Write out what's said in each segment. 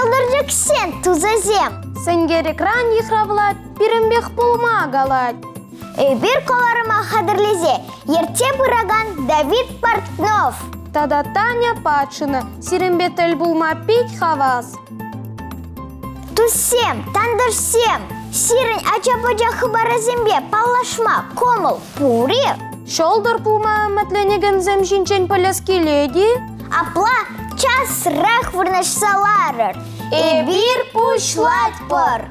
шалдыржык сен тузазем. Сенгер экран ехравлат, пирембех пулма галат. Эбир коларыма хадырлезе, ерте бұраган Давид Портнов. Тада Таня Патшина, сирембетель булма пить хавас. Тусем, тандырсем, сирен ача-пача хыбаразембе паллашма, комыл, пури. Шолдыр пулма мәтленеген земжинчен паляски леди. Апла час рах вырнашсаларыр. Эбир пушлать пар.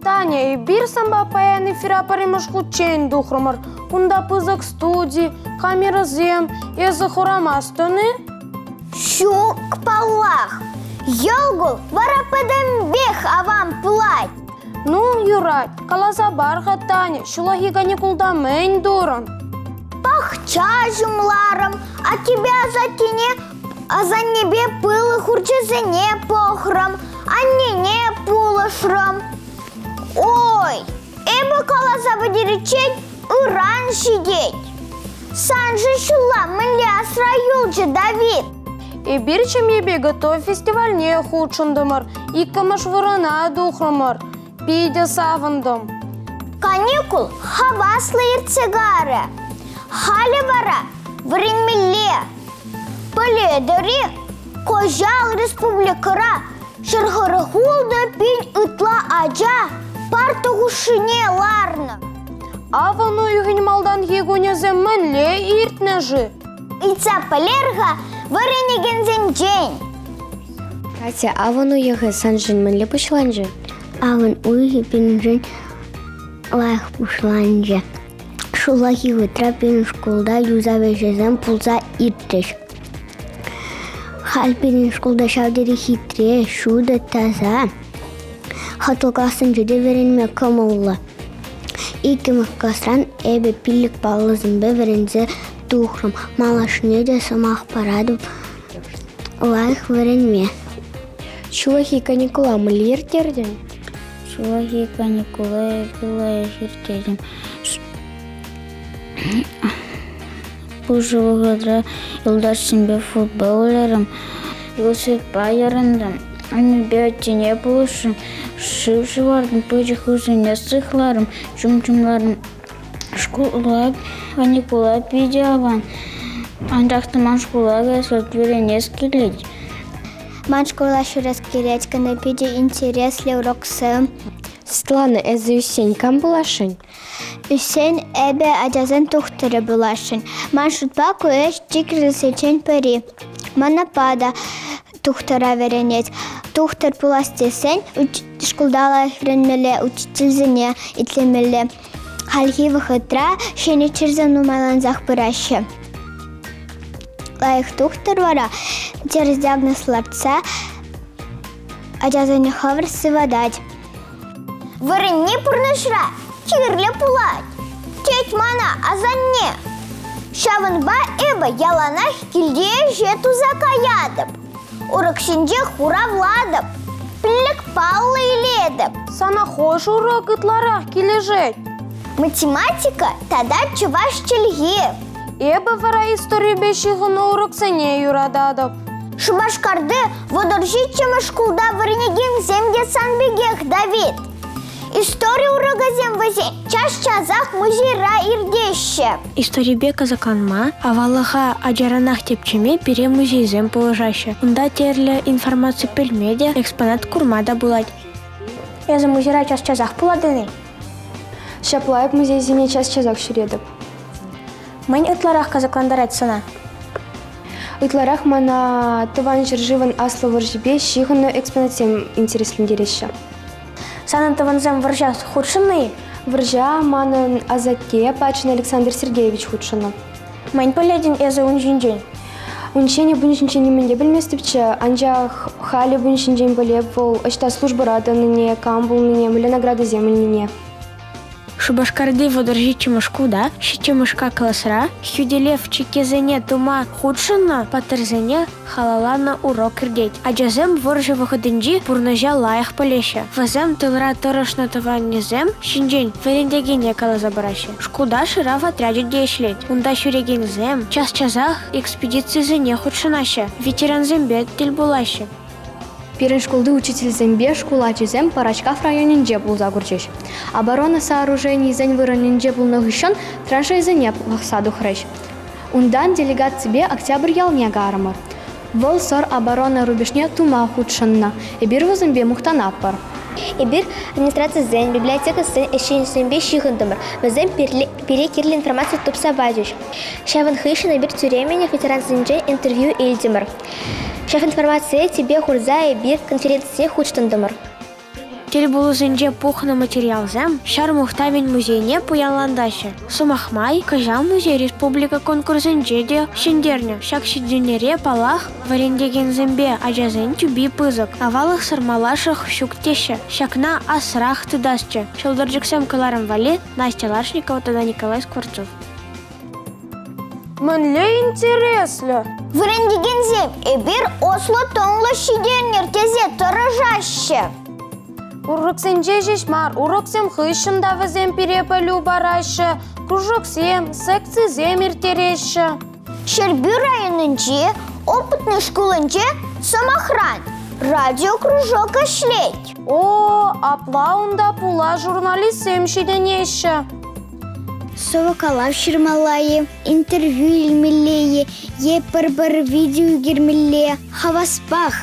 Таня, эбир самба паян эфира паримаш хучен духромар. Унда пызык студии, камера зем, езы хорамастыны. Щук паллах. Йолгул варападамбех авам плать. Ну, Юрать, каласа барха Таня, шулахи каникулда мэнь дуран. Пахча жумларом, а тебя за небе пылы хурчезене похром, а не пулышром. Ой, эбі каласа бадиричет уран шидеть. Санжи шула мэнли асраюлчы Давид. Эбир чем ебе готов фестиваль не худшындымар, иккамаш вырана духромар, пидя савындым. Каникул хаваслы ирцегары, хали вара вренмеле, пөледері кожал республикара, шырғырығулды пин ытла ажа, партығушыне ларны. Авану югенмалдан егонезе mənле иртнежи. Ица палерга варенегензен день. Катя, авану еге санжин mənле пушланжы. Аван уйги пинжин лайх пушланжы. Шулахи вытра пин школда юзавежезен пулза иртеш. Хал пин школда шавдери хитре, шуда таза. Хатылгасын жеде веренме камалла. Икимых касран эбе пиллик баллызымбе верензе тухрым. Малашыне де самах парадым лайх веренме. Шулахи каникула мыли иртерден? Шулахи каникула была иртерден. Пужы выгодра елдаш симбе футбол ойларым. Велосипед байырындым. Аны бәттене болышым. Шывшы бардым, пөжі хүзіне сықларым, жұмларым. Школа каникула пиде аван. Андақты ман школа гәсілт веренес келеді. Ман школа шырас керет, кана пиде интереслі уроксы. Светлана, әзі Үсен кам булашын? Үсен әбе адязын тухтыры булашын. Ман шутпа көш тикрі сечен пәри. Мана пада тухтыра веренет. Тухтыр пуластесен школдала френмеле учительзіне итлемеле. Халхи выхытра шені чырзан умайлан захпырашы. Лайық тухтыр вара теріз диагнозларца адязыны хавр сывадать. Вырынне пұрнышра кирлі пулать. Теть мана азанне. Шавынба эбі яланах килдее жету закаядып. Урокшинже хуравладып. Пілік паллы иледіп. Сана хош урок ытларах кележет. Математика тада чываш челге. Эбі вара история бешіғыны урок сене юрададып. Шубашкарды водоржитчемы шкулда варенеген земде санбегех Давид. История урогазем вазе час-чазах музейра ирдеще. Историбе казаканма, авалаха аджаранах тепчеме пере музейзем положаще. Унда терлі информация пельмеде экспонат курмада булать. Езі музейра час-чазах пуладыны. Шаплайып музейзене час-чазах шүредіп. Мен ытларах казакландарать сана. Ытларах мана тыван жыржыван аслы варжибе шиғыны экспонатсем интереслендереща. Санын тыванзем варжа худшыны? Варжа манын азаке Пачин Александр Сергеевич худшыны. Мен пөледін езі унжинжен. Уншене бұншынчен неменде білместіпчі, анжа халі бұншынчен білеп, ол ашта служба радыныне, камбулныне, мүлі награды земельныне. Шубашкарды водоржи чемушкуда, чемушка классра, хюделев чекезене тума худшина, патерзене халалана урок ирдеть. А джазем воржи выходынджи пурнажа лаях полеща. Вазем тылра торошнатываннезем, шинджень верендегене калазабараща. Шкуда шира в отряде дешлет. Унда шурегензем, час-часах экспедиции зене худшинаща. Ветеран зембе тельбулаща. Пирен школды учитель зембе шкулачизем парачкав районинже был загурчиш. Оборона сооружений зень выронинже был ногищен, траншей зене лахсаду хрещ. Ундан делегат себе октябрь ялне гармар. Вол сор оборона рубежне тума худшенна. И бир в зембе мухтанаппар. И бир администрация зень, библиотека зень, эшин зембе щихандамар. В зень перекирли информацию тупса базюш. Шаван хышин и бир тюременях ветеран зенджень интервью Эльдимар. Шеф информации тебе хурза и бир конференции худштандамар. Тельбулу зенже пухна материал зем, шар мухтавень музейне пуяландаща. Сумахмай, кажа музей республика конкурс зенжеде, шендерня, шак шидзюнере палах, варендеген зембе, аджазен тюби пызок, авалах сармалашах щуктеща, шакна асрах тыдасча. Шелдорджиксем каларам вали, Настя Лашникова, тогда Николай Скворцов. Мне интересно. Вырендегензем и бир осло тонло шиденер тезе торожаще. Уроксенже жешмар, уроксем хышын да вазем перепалю бараще, кружоксем, секцизем иртереше. Щербю районынче, опытный школынче самохран. Радиокружок ошлеть. О, аплаунда пула журналистсем шиденеше. Совокалав ширмалайы, интервью илмелее, епар-бар видео гермеле, хаваспах.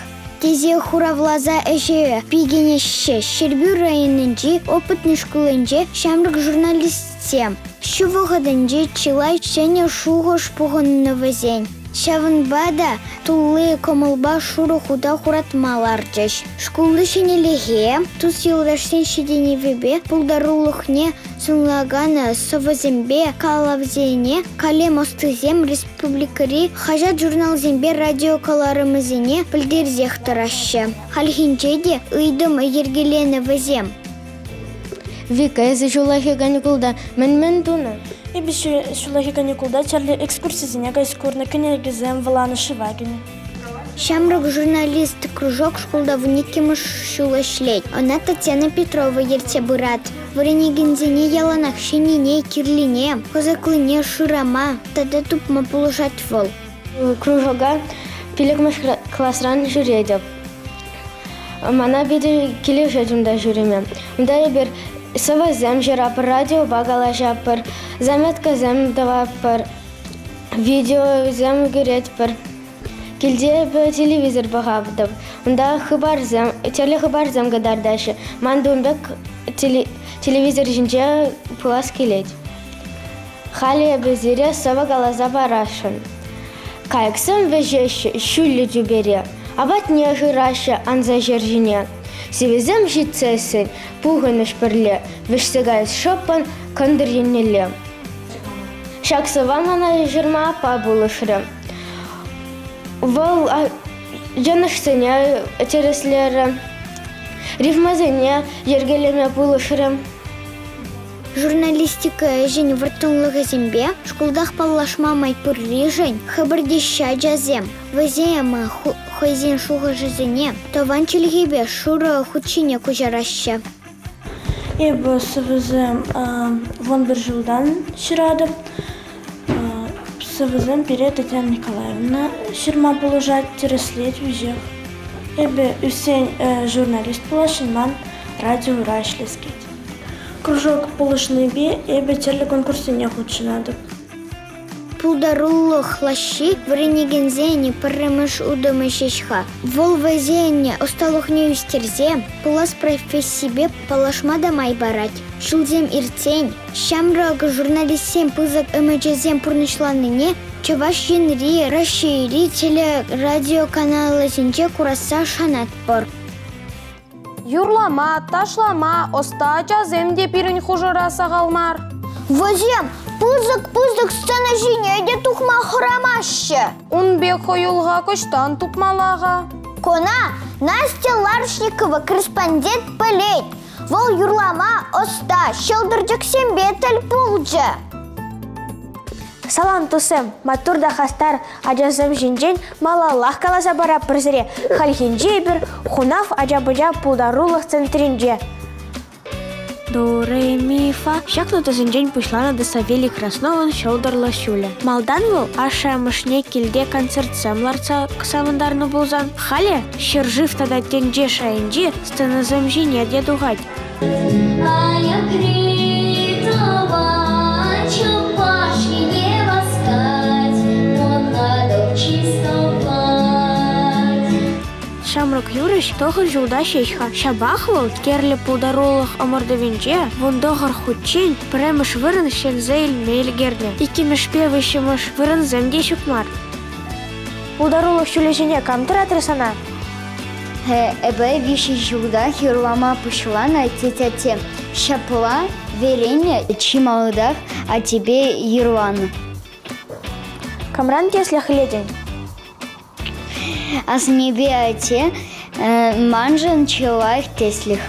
Тезе хуравлаза эше пигенеше, Щербю районынче, опытный школынче, шамрык журналистсем. Шувоғадынче чилай чене шуғы шпуғынны зень. Шавынбада тулы комылба шуры худа хуратмаларчыш. Школды шенелеге, тус елдашсен шедене вебе, пулдарулықне сунлагана совозембе, калавзене, кале мостызем республикари, хажат журнал зембе радиокаларымызене пілдерзех тарашы. Халхинчеде ыйдым ергелене вазем. Вика, езі жулахи каникулда мен туна. И без шулахи каникулда чарли экскурсии гайскурна кенегизем валана шивагини. Шамрак журналист кружок школда в никим шулашлеть. Она Татьяна Петрова ерте бырат. Варенегензене яланах шенине кирлине, козаклыне шурама, тада тупма положать вол. Кружога пилекмаш классран жүредеп. Мана биде келешетімда жүреме. Мда ебір савазем жирапыр, радио багала жапыр, заметка зем давапыр, видео зем гүретпір. Келде телевизор бағабдып. Мда телехыбар зем гадардашы. Мандумбек телевизор жінже пулас келет. Хали безире сава галаза барашын. Кайксым вежеші шүлі жүбере. Абат не жырашы анза жержіне. Севезем житсесін пуғыныш бірле. Вешсегайыз шоппан кандыр еннеле. Шаксыван ана жырма апа булышыры. Вол жанышсыне тереслері. Рифмазыне ергелеме булышыры. Журналистика жень вартунлығы зембе, школдах паллашма майпыр рижень, хабардеща джазем. Вазема хойзен шуға жазыне, тован чилгебе шура хучине кужараща. Ебі сывызым вон бір жылдан шырадым. Сывызым пере Татьяна Николаевна шырма положать тереслеть вежех. Ебі үсен журналист полашынман радио рашлескет. Кружок полышный бе, ебе терлі конкурсыне худшынады. Пулдарулы хлащи варенегензене парымыш удымы шешха. Вол вазене усталухне үстерзе, пулас профессибе палашма дамай барать. Шулзем иртень, шамрак журналистсем пызак эмэджезем пурнышланыне, чаваш енри, расшири телерадиоканалы зенче кураса шанат пор. Юрлама, ташлама, остача земде пирін хужыра сағалмар. Вазем, пызык сцена жинеде тухма храмаще. Он бек хойулға көштан тупмалаға. Кона Настя Ларшникова корреспондент полей. Вол юрлама оста, шылдыржык сембе тіл пулжы. Салам тусем, матурда хастар, ажазым жинжен, малаллах каласа бара пірзіре, халхинже бір, хунав ажабыжа пулдарулық центринже. До, ре, ми, фа. Шакну тузынжен пушлана до Савелий Краснован шолдырла шуля. Малдан был, аша мышне килде концерт сэмларца ксавандарны булзан. Хале, шыржив тада тенже шайынже, сценазым жине дедугать. Шамрак юрыш тохыр жулда шешха. Шабахвал керлі пулдарулық омордовинже, вундоғыр худчен, премыш вырын шензейл мейлгерне. Икимеш певышымыш вырын земде шукмар. Пулдарулық шулежіне камтыр атрасана? Эбе виши жулда юрлама пушлана тетяте. Шапла верене чималдах, а тебе юрлана. Камран теслях ледень. А с небе ате манжан человек теслих.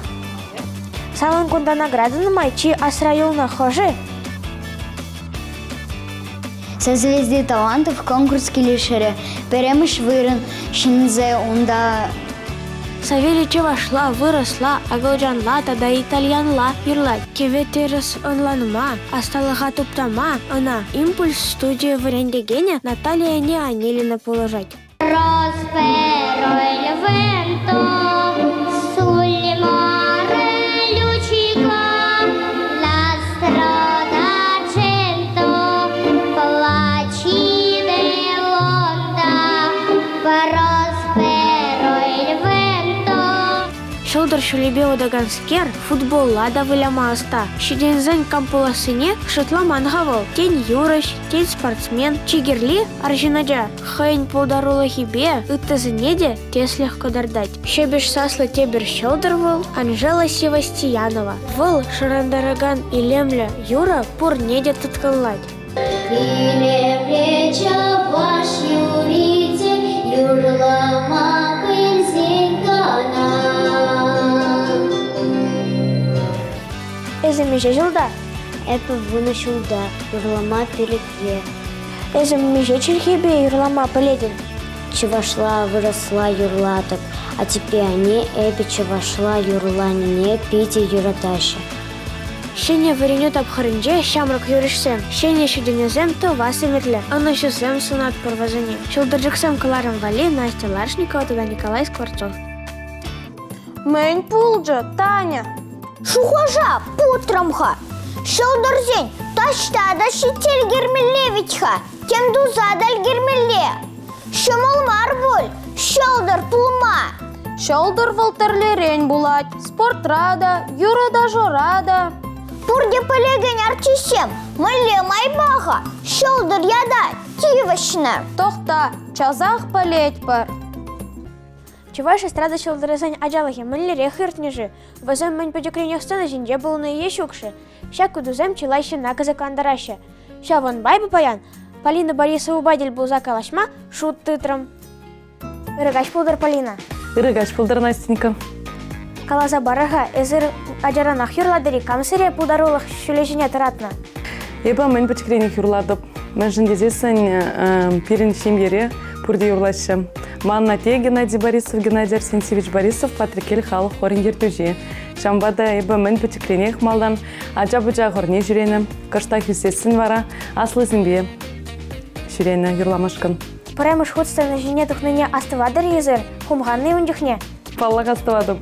Саман кунда награда на майчи асраюл на хожи. Со звезды талантов конкурс килишере. Перемыш вырын шинзе унда. Савелича вошла, выросла, агалджанла, тогда итальянла, пирлать. Кеветерес онланма, осталаха туптама, она. Импульс студия в Рендегене, Наталья не Анилина положать. Prospero il vento sulle mare luccica, la strada d'argento placide l'onda. Prospero il vento. Шолдыр шулебеу даганскер, футбол лада выляма аста. Шидензен кампуласыне шытламан гавал. Тень юрыш, тень спортсмен, чигерли аржинаджа. Хайн полдарула хибе, ыттазынеде теслях кодардать. Шебеш саслы тебер шолдырвал Анжела Севастьянова. Выл шарандараган и лемля юра пур неде туткаллать. Илемле чаваш юрице, юрлама пензингана. Эземеже жылда, Это выношулда юрлама перекре. эземеже чельхебе юрлама поледен. Чевашла выросла юрлаток, а теперь они эпи чевашла юрла не пити юратаща. Шене варенет обхарынже шамрак юришсем. Шене шуденезем то вас и метле. Оно шусем сунат порвазане. Шулдырджиксем Каларом Вали, Настя Ларшникова, туда Николай Скворцов. Мэнь пулджа, Таня. Шухожа, путрамха, шылдырзень, таштада шител гермелевичха, тем дузадаль гермеле. Шымылмар боль, шылдыр пулма. Шолдыр волтерлерень булать, спортрада, юрада жорада. Пурде полеген арчисем, мыле майбаха, шылдыр яда, тивашна. Тохта, чазах полеть пар. Чуваш эстрада шылдырызань аджалахи мыллере хыртнежи. Вазем мэнь подекренех сцена жинже был на ее щукши. Ща кудузем челайши наказа кандараща. Ща вон байба паян. Полина Борисова бадель был закалашма, шут тытром. Рыгач пулдар Полина. Рыгач пулдар Настенька. Калаза барага, эзыр аджаранах юрладыри камсыре пулдарулах шулежине таратна. Еба мен подекренех юрладып. Мен жиндезесен пирин шемьере пурде юрлашым. Манна те Геннадий Борисов, Геннадий Арсентьевич Борисов, Патрикель халық хорин ертөже. Шамбада еба мен подекренех малдан аджа-буджа хорне жүрені. Каштах юсесін вара, аслы зімбе жүрені юрламашкан. Премыш худстаны жине тухныне астывадыр езір, хумганны ундюхне. Паллах астывадым.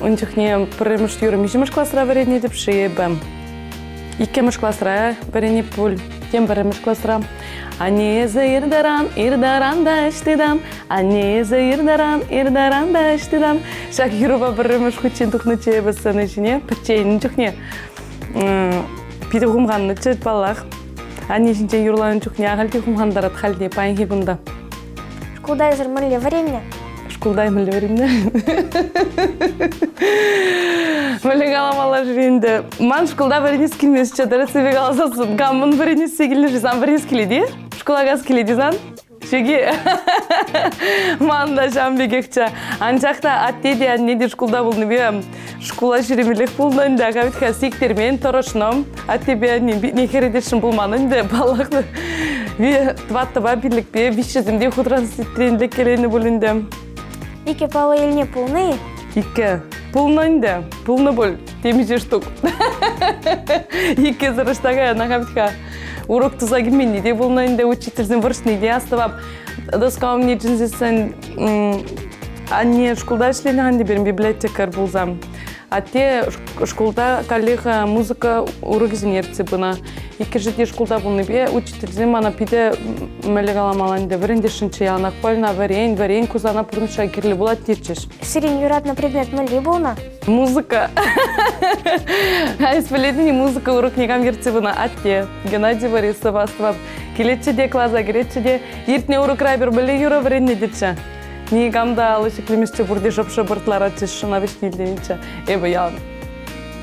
Ундюхне премыш юрым ишімыш классыра вередне деп шиебім. Иккемыш классыра вередне пуль, тем премыш классыра. Анеза ирдаран да іштидам, анеза ирдаран да іштидам. Шак юруба премыш худчен тухны чебісіні жине, пірчейін жүхне. Пиді хумганны чөт паллах. Они жинчен юрлан жүхне ағалды хумгандарат халде пайын хебында. Шкулда езір мүлі времне. Шкулдай мүлі времне. Мүлі қаламала жүренді. Ман шкулда бірінес келмес чатары себе қаласасын. Камын бірінес сегілі жызан бірінес келеді. Шкулағас келеді зан. Шеге. Ман да жан бегекча. Анчақта аттеде, аннеде шкулда болны бе. школа жүремелек болнан да қабитқа сектермен торошном, а тебе не хередешін болманын да балақты. Тваттыба бірлікпе, вишізімде хутран сеттеренлік келені болынды. Ике палы еліне полны? Ике. Полнан да. Полны бол. Темеже штук. Ике зарыштаға нағабитқа. Урок туза келмені де болнан да учительзін выршны де астывап. Доскауым не джинзесін анне школда ішлені берім библиотекар болзам. А те школда коллега музыка урок зенерцы бына. Ике жете школда болны бе учительзім ана пиде мәлегаламалан да варенде шынчы янақ пальна варен кузана пұрынша керлі болады течеш. Сирен юратны предмет мәлі болна? Музыка. Исполнение музыка урок негам ерцы бына атте. Геннадий Борисов астывап. Келетче де клаза керетче де ертіне урок райбер білі юра варенде детче. Негамда алышы клемешче бұрде жопшы бұртлара чешшына вешнелденече. Эбі ян.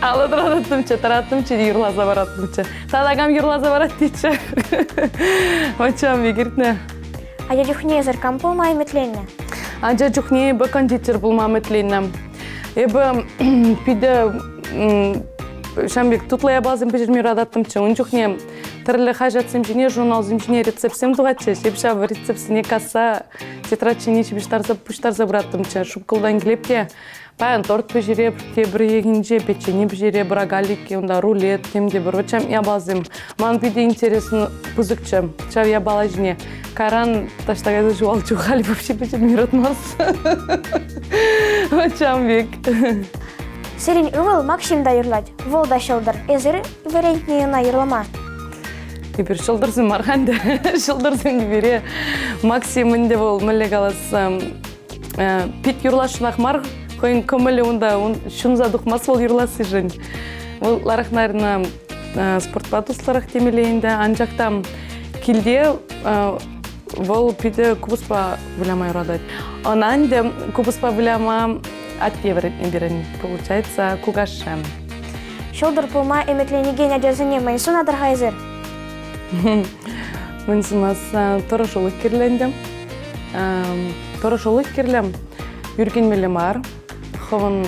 Алы тараттымче, юрлаза бараттымче. Садагам юрлаза барат дейче. Очам вегертне. Аja жүхне езіркам болма еметленне? Аja жүхне бі кондитер болма еметленне. Эбі пиде шамбек тутлая базым пежірмер адаттымче. Он жүхне тірлі қажатсым жіне журнал зімжіне рецепсем дуғатче. Шепша в рецепсіне касса тетрадчыне шебештарза пұштарза бұраттымче. Шубқылдан келепте. Паян торт пежіреп, те бір егінже печене пежіре, бір агалики, онда рулет, темде бір. Очам я базым. Ман пиде интересін пұзықчы. Чав я бала жіне. Каран таштағайды жуал чухали вообще печенмер отмаз. Очам век. Сирен үміл Максим дайырлад. Волда шылдар. Эзір верентнейіна йырлама. Ебір шылдырзым марғанды. Шылдырзым дебере. Максимінде бол мүлі қаласы. Пит юрлашынақ марғы. Койын көмілі онда шунза дұқмас ол юрласы жын. Ол ларақнарына спортпатусларақ темелейінді. Анжақтам келде ол пиде кубыспа віляма юрадады. Онан де кубыспа віляма атте берін. Получается, кугашем. Шылдар пулма еметленеген әдезіне мәйсун адырға езір? Мәнсінас торышылық керлендім. Торышылық керлем. Юрген мелемар. Ховын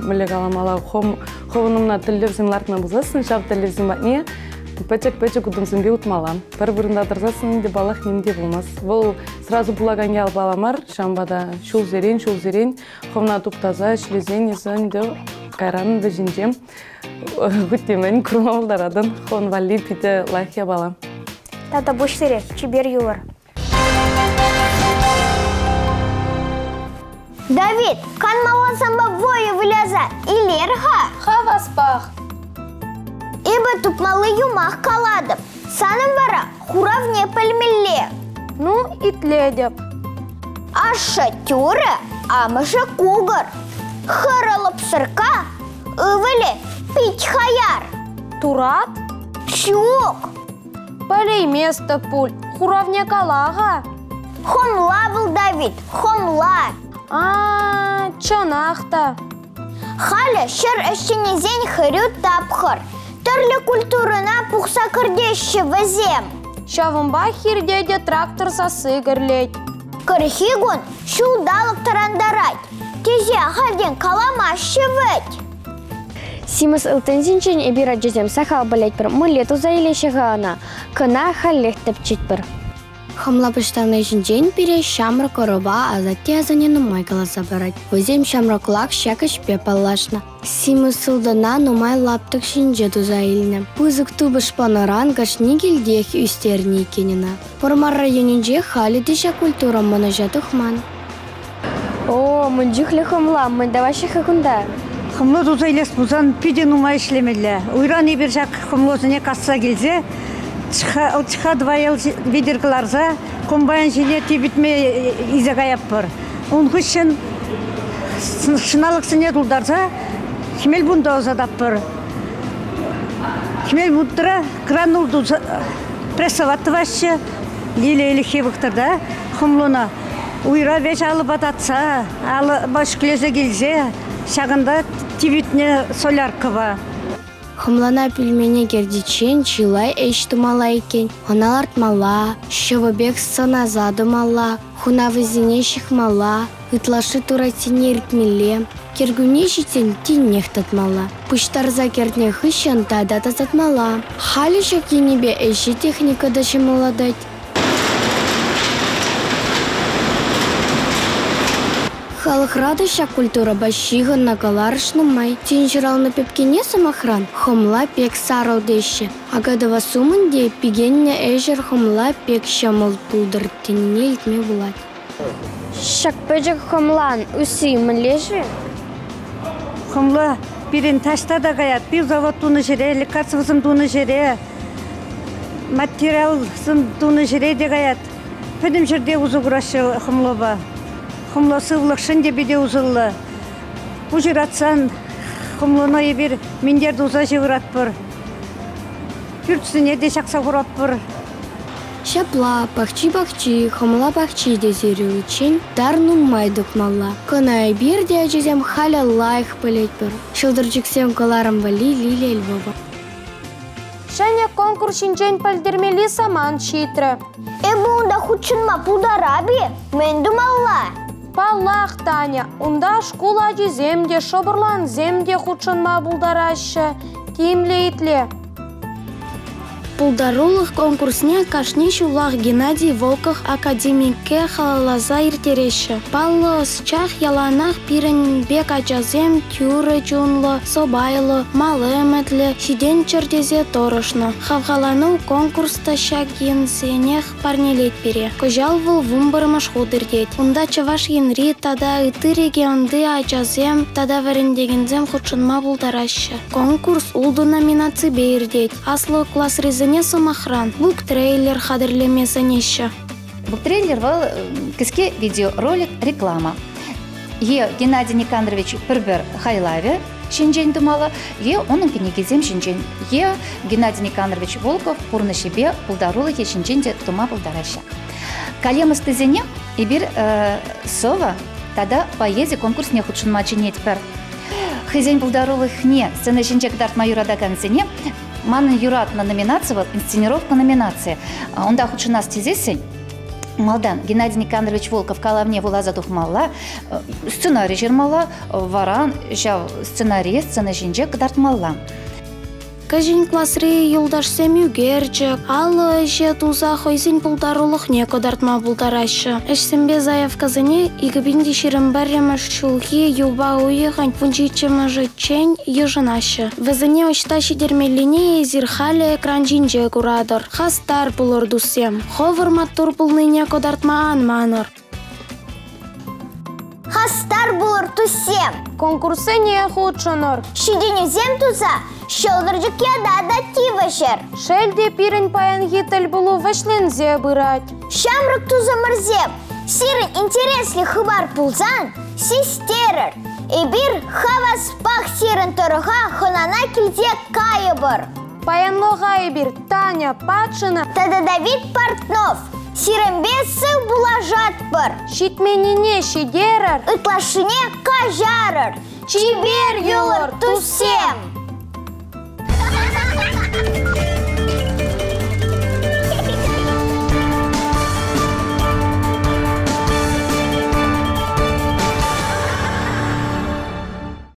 мелегаламала. Ховынымна тілдерзім лартына бұзасын. Шав тілдерзім бәтіне. Пәчек ұдымзым бе ұтмалам. Бір-бірінде адырзасын де балақ немде болмас. Бұл сразу бұлаган ел баламар. Шамбада шул зерен. Ховна туптаза, шлезен, езін де қайранын да жинжем. Күттемен күрмалдарадын. Ховын вали пиде лайхия балам. Тата бұш сире, чибер юлар. Давид, канмалан самба войы выляза, илерха? Хаваспах. Ибо тупмалы юмах каладым. Саным вара, хуравне пальмелле. Ну, итледеп. Аша тюры, амыша кугар. Хырылып сырка, ывыле пить хаяр. Турат? Чук. Полей место пуль. Хуравне калага. Хомла был Давид, хомла. Чонахта. Халя шыр әшінезен хырю тапхыр. Түрлі культурына пұқса кірдеші візем. Шавымба хирдеде трактор сасыгырлет. Кырхигун шулдалық тарандарайт. Тезе халден каламашы вәт. Симас ылтынзинчен эбира джезем сахал балет бір мұлету заилешіға ана. Кына халлех тәпчет бір. Хамла пыштаны жинжен пере шамры короба, а затем азанену майгала забирать. Возем шамры кулак шакаш пепалашна. Симы сылдана нумай лаптык шинжеду заилне. Пызык тубыш паноран гашнигел дех үстерни кенина. Пормар районинже хали диша культура монажа тухман. О, мунжихле хамла, мындаваши хакунда. Хамло дузайлес бузан пиде нумай ишлемелле. Уйран ебір жак хамлозыне касса келзе, Чха двоел видергларза, комбайн жиле тибитме изагаяп бар. Он хүшін шыналық сіне дулдарза, химел бунда озадап бар. Химел бундыра кранулду прессоватты ваще, лиле-лі хевықтырда, хымлона. Уйра веш алып ататса, алы баш клезе келзе, шағында тибитне соляркова. Хымлана пельмени гердичен, чилай эштумала екен. Она артмала, шевобег саназадымала, хуна візіне шихмала, ытлашы туратине ритмеле. Кергуне житен тиннех татмала. Пуштарза кертне хыщан тада татмала. Хали шок енебе эши техника да молодать. Халыхрадыша культура башига на галарышным май. Тинжирал на пепкине самохран. Хомла пек сарау деші. Агадава сумынде пигенне эжер хомла пек шамал пудыр теніне итме булат. Шак пөжік хомлан үсі мүлеші? Хомла бірін ташта да гаят. Bir завод туны жере, лекарствосын туны жере, материалсын туны жере де гаят. Пөдім жерде узу құрашы хомлоба. Хомла сывлық шынде беде узылы. Бұжыратсан, хомлыны ебір мендерді ұза жевырат бұр. Күртсіне де шақса құрап бұр. Шапла, бахчи, хомла бахчи дезері үшін дарнун майдық мала. Кына бірде әжезем халя лайық білет бір. Шылдырчықсем қаларым бали лилел баба. Шәне конкурсинчен пәлдермелі саман шитрі. Бұнда хұтшынма пұлдараби, мен думалла. Паллах, Таня, унда школа земде, шобырлан земде худшынма булдарашы, тимле итле. Пулдарулых конкурсне кашни шулах Геннадий Волков академикке халалаза иртереші. Паллы чах яланах пирен бек ачазем тюры чунлы, собайлы, малы әмәтлі, шиден чертезе торышны. Хавхалану конкурста шагин сенех парнелет бере. Кожал выл вумбарымаш худырдет. Унда чаваш енри тада ыты регионды ачазем тада варендегензем худшынма булдарашы. Конкурс улду номинации бейірдет. Аслы класс резене самохран. Бук трейлер хадырлемесі неші. Бук трейлер был кіске видеоролик реклама. Е Геннадий Никандрович пір-бір хайлаве шинжен думалы, е оның кенегезем шинжен. Е Геннадий Никандрович Волков пурны шебе пулдарулы е шинжен де тума пулдараша. Калемыз тізене и бір сова тада поездия конкурс не худшынма чинет пір. Хызен пулдарулых не сцена шинжек дарт майурадаган зене Манын юрат на номинации, инсценировка номинации. Онда худшына стезесі, малдан Геннадий Никандрович Волков калавне вулаза тухмалла, сценарий жермалла, варан, жав сценарий, сцена жинжек дартмалла. Кажин классри юлдаш семюгерчик, алы же туза хойзин пулдарулых не кодартма булдарашы. Эшсембе заявка зане игібінде шерімбәрремеш шулхи юба уйыған вунчичемыжы чен ежынашы. Везіне очта шидермеліне зирхалі экран жинже курадыр. Хастар булыр дусем. Ховыр маттур булныне кодартмаан маныр. Хастар булыр тусем. Конкурсы не худшыныр. Шидене зем туза. Шылдыржык яда да тивашер. Шелде пирен паян гитель булу вешлензе бырать. Шамрык туза мырзеп. Сирен интересли хыбар пулзан, систерер. И бир хавас пах сирен торыға хонана килзе кайыбыр. Паянлыға ебір Таня Патшина. Тада Давид Портнов. Сирен бесі булажат бір. Шитменіне шидерер. Ытлашыне кажарыр. Чибер юлыр тусем.